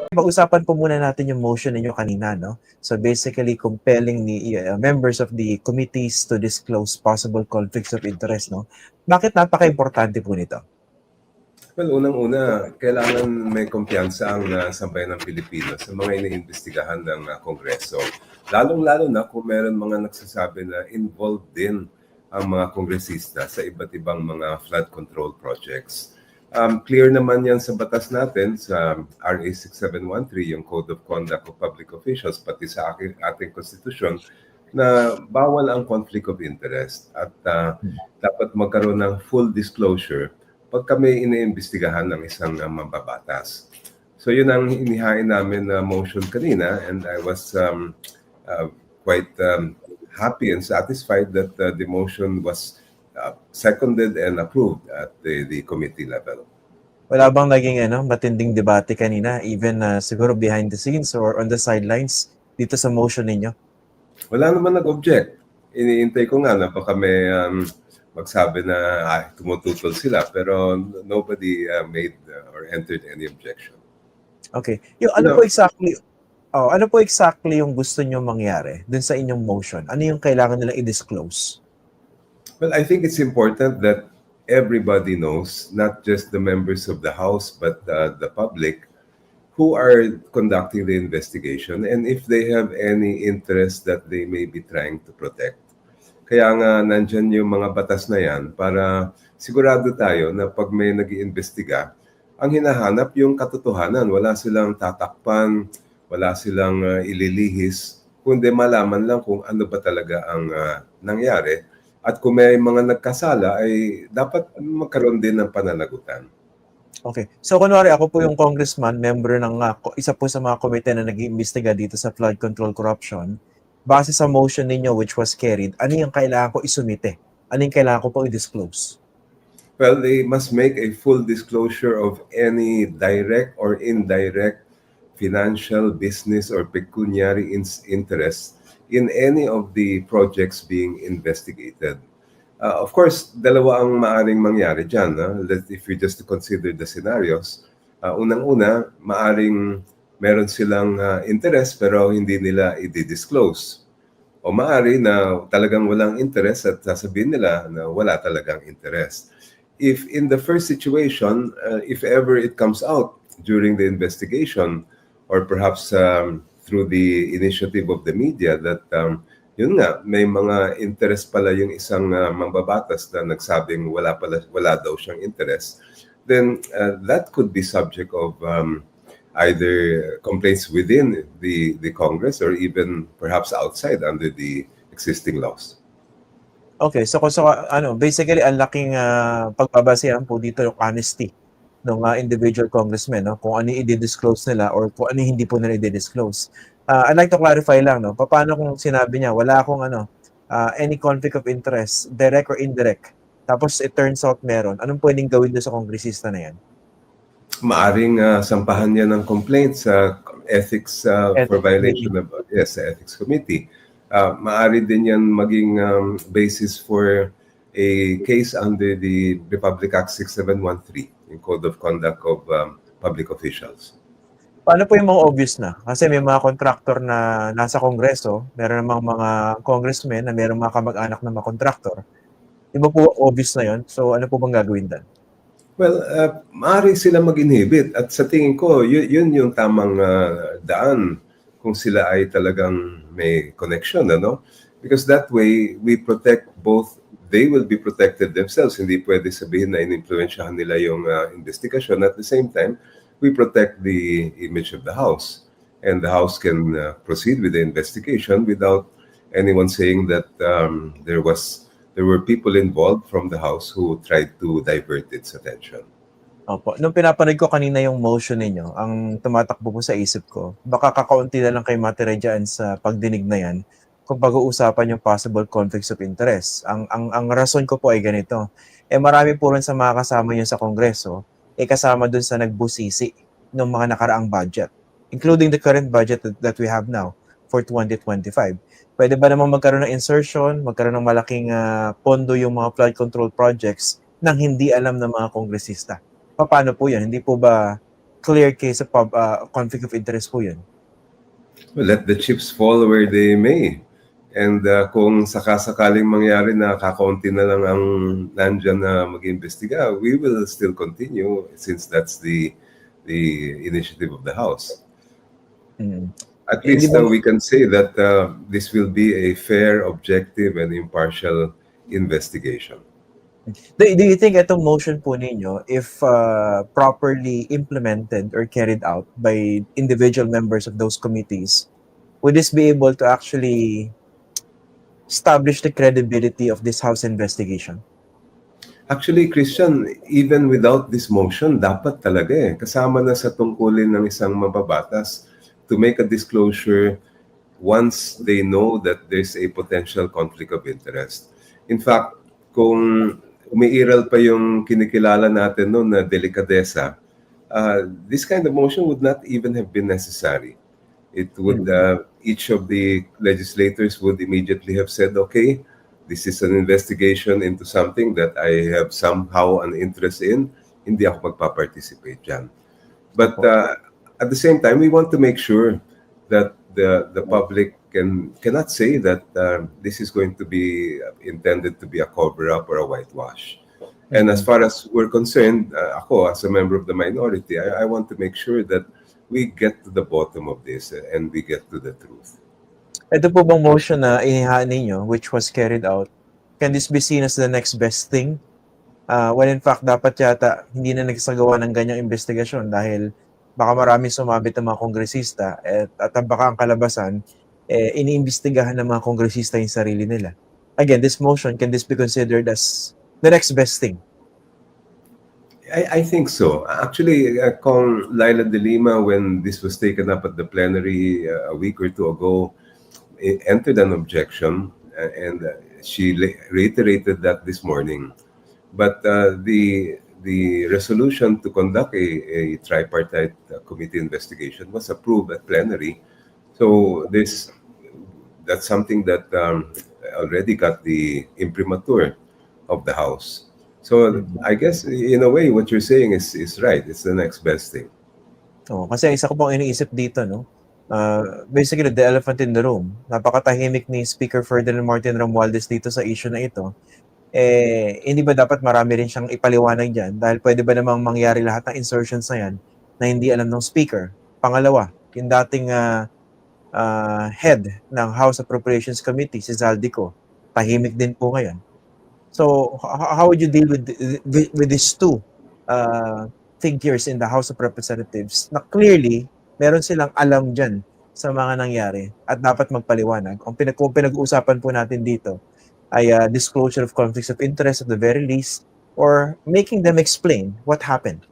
Pag-usapan po muna natin yung motion ninyo kanina, no? So basically, compelling the members of the committees to disclose possible conflicts of interest, no? Bakit napaka-importante po nito? Well, unang-una, kailangan may kumpiyansa ang sambayan ng Pilipino sa mga iniimbestigahan ng Kongreso. Lalong-lalo na kung meron mga nagsasabi na involved din ang mga kongresista sa iba't ibang mga flood control projects. Clear naman yan sa batas natin, sa RA 6713, yung Code of Conduct of Public Officials, pati sa ating konstitusyon, na bawal ang conflict of interest at dapat magkaroon ng full disclosure pag kami iniimbestigahan ng isang mambabatas. So yun ang inihain namin na motion kanina, and I was quite happy and satisfied that the motion was seconded and approved at the committee level. Wala bang naging matinding debate kanina, even siguro behind the scenes or on the sidelines dito sa motion ninyo? Wala naman nag-object. Iniintay ko nga na baka may magsabi na tumututol sila, pero nobody made or entered any objection. Okay. Yung ano po exactly yung gusto nyo mangyari dun sa inyong motion? Ano yung kailangan nilang i-disclose? Well, I think it's important that everybody knows, not just the members of the House, but the public, who are conducting the investigation and if they have any interest that they may be trying to protect. Kaya nga nandyan yung mga batas na yan para sigurado tayo na pag may nag-iimbestiga, ang hinahanap yung katotohanan. Wala silang tatakpan, wala silang ililihis, kundi malaman lang kung ano ba talaga ang nangyari. At kung may mga nagkasala, ay dapat magkaroon din ng pananagutan. Okay. So kunwari ako po yung congressman, member ng isa po sa mga komite na nag-iimbestiga dito sa flood control corruption. Base sa motion ninyo which was carried, ano yung kailangan ko isumite? Ano yung kailangan ko po i-disclose? Well, they must make a full disclosure of any direct or indirect financial, business, or pecuniary interest in any of the projects being investigated. Of course, dalawa ang maaring mangyari dyan. If we just consider the scenarios, unang-una, maaring meron silang interest pero hindi nila i-disclose. O maari na talagang walang interest at sasabihin nila na wala talagang interest. If in the first situation, if ever it comes out during the investigation or perhaps through the initiative of the media that yun nga, may mga interest pala yung isang mambabatas na nagsabing wala daw siyang interest, then that could be subject of either complaints within the Congress or even perhaps outside under the existing laws. Okay, so basically ang laking pagbabasehan po dito yung honesty ng individual congressmen, no? Kung ano i-disclose nila or kung ano hindi po nila i-disclose. I'd like to clarify lang, no? Paano kung sinabi niya wala akong any conflict of interest, direct or indirect, tapos it turns out meron, anong pwedeng gawin doon sa kongresista na yan? Maaring sampahan niya ng complaint sa ethics for violation of sa ethics committee. Maari din yan maging basis for a case under the Republic Act 6713, yung Code of Conduct of Public Officials. Paano po yung mga obvious na? Kasi may mga contractor na nasa kongreso, meron namang mga congressmen na meron mga kamag-anak na mga contractor. Di ba po obvious na yon? So ano po bang gagawin doon? Well, maaari sila mag-inhibit at sa tingin ko, yun yung tamang daan kung sila ay talagang may connection, ano? Because that way, we protect both. They will be protected themselves. Hindi pwede sabihin na in-influensyahan nila yung investigation. At the same time, we protect the image of the House. And the House can proceed with the investigation without anyone saying that there were people involved from the House who tried to divert its attention. Opo. Nung pinapanood ko kanina yung motion ninyo, ang tumatakbo po sa isip ko, baka kakaunti na lang kayo matira dyan sa pagdinig na yan kung pag-uusapan yung possible conflicts of interest. Ang rason ko po ay ganito. Marami po rin sa mga kasama nyo sa Kongreso, kasama dun sa nagbusisi ng mga nakaraang budget, including the current budget that we have now for 2025. Pwede ba namang magkaroon ng insertion, magkaroon ng malaking pondo yung mga flood control projects nang hindi alam ng mga kongresista? Paano po yan? Hindi po ba clear case of conflict of interest po yun. Well, let the chips fall where they may. And kung sakasakaling mangyari na kakaunti na lang ang nandyan na mag-imbestiga, we will still continue since that's the initiative of the House. At Hindi least ba we can say that this will be a fair, objective, and impartial investigation. do you think itong motion po ninyo, if properly implemented or carried out by individual members of those committees, would this be able to actually establish the credibility of this House investigation? Actually, Christian, even without this motion, dapat talaga kasama na sa tungkulin ng isang mababatas to make a disclosure once they know that there's a potential conflict of interest. In fact, kung umiiral pa yung kinikilala natin noon na delikadesa, this kind of motion would not even have been necessary. It would, each of the legislators would immediately have said, okay, this is an investigation into something that I have somehow an interest in, hindi ako magpa-participate dyan. But at the same time, we want to make sure that the public cannot say that this is going to be intended to be a cover-up or a whitewash. And as far as we're concerned, ako as a member of the minority, I want to make sure that we get to the bottom of this and we get to the truth. Ito po bang motion na inihaan ninyo, which was carried out, can this be seen as the next best thing? When in fact, dapat yata hindi na nagsagawa ng ganyang investigasyon dahil baka maraming sumabit ng mga kongresista at baka ang kalabasan, iniimbestigahan ng mga kongresista yung sarili nila. Again, this motion, can this be considered as the next best thing? I think so. Actually, Kong Laila de Lima, when this was taken up at the plenary a week or two ago, entered an objection, and she reiterated that this morning. But the resolution to conduct a tripartite committee investigation was approved at plenary. So that's something that already got the imprimatur of the House. So I guess in a way what you're saying is right. It's the next best thing. Kasi isa ko pang iniisip dito, no? Basically, the elephant in the room. Napakatahimik ni Speaker Ferdinand Martin Romualdez dito sa issue na ito. Hindi ba dapat marami rin siyang ipaliwanag dyan? Dahil pwede ba namang mangyari lahat ng insertions na yan na hindi alam ng Speaker? Pangalawa, yung dating head ng House Appropriations Committee, si Zaldico, tahimik din po ngayon. So, how would you deal with these two figures in the House of Representatives na clearly meron silang alam dyan sa mga nangyari at dapat magpaliwanag? Kung pinag-uusapan po natin dito ay disclosure of conflicts of interest at the very least, or making them explain what happened.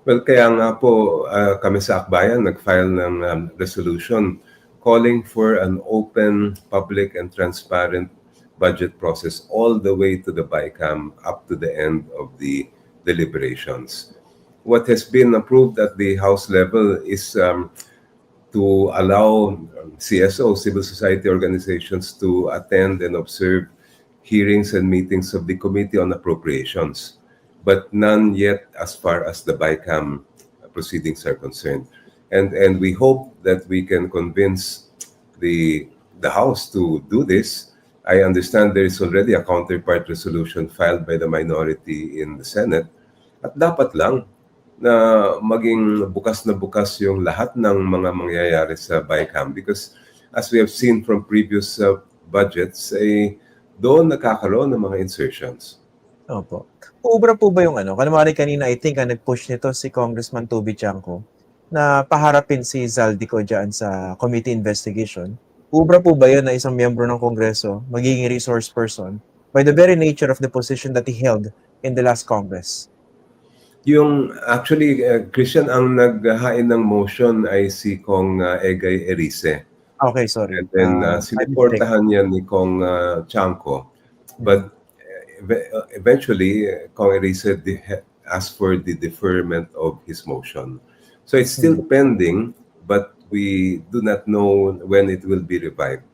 Well, kaya nga po kami sa Akbayan nag-file ng resolution calling for an open, public, and transparent budget process all the way to the BICAM up to the end of the deliberations. What has been approved at the House level is to allow CSO, civil society organizations, to attend and observe hearings and meetings of the Committee on Appropriations, but none yet as far as the BICAM proceedings are concerned. And we hope that we can convince the House to do this. I understand there is already a counterpart resolution filed by the minority in the Senate. At dapat lang na maging bukas na bukas yung lahat ng mga mangyayari sa BICAM, because as we have seen from previous budgets, doon nakakaroon ng mga insertions. Opo. Ubra po ba yung kanamari kanina, I think nag-push nito si Congressman Toby Chanco na paharapin si Zaldico dyan sa committee investigation. Ubra po ba yun na isang miyembro ng Kongreso magiging resource person by the very nature of the position that he held in the last Congress? Yung actually, Christian, ang naghahain ng motion ay si Kong Egay Erice. Okay, sorry. And then siniportahan niya ni Kong Chanco. But eventually, Kong Erice asked for the deferment of his motion. So it's still pending, but we do not know when it will be revived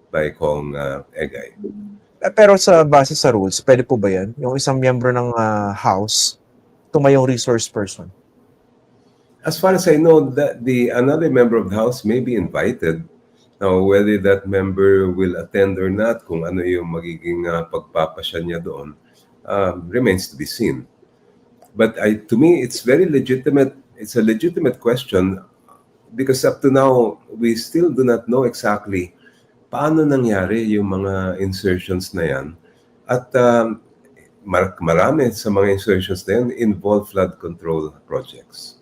by Kong Egay. Pero sa base sa rules, pwede po ba yan? Yung isang miyembro ng House, tumayong resource person? As far as I know, that another member of the House may be invited. Now, whether that member will attend or not, kung ano yung magiging pagpapasya niya doon, remains to be seen. But to me, it's very legitimate. It's a legitimate question because up to now, we still do not know exactly paano nangyari yung mga insertions na yan. At marami sa mga insertions na yan involve flood control projects.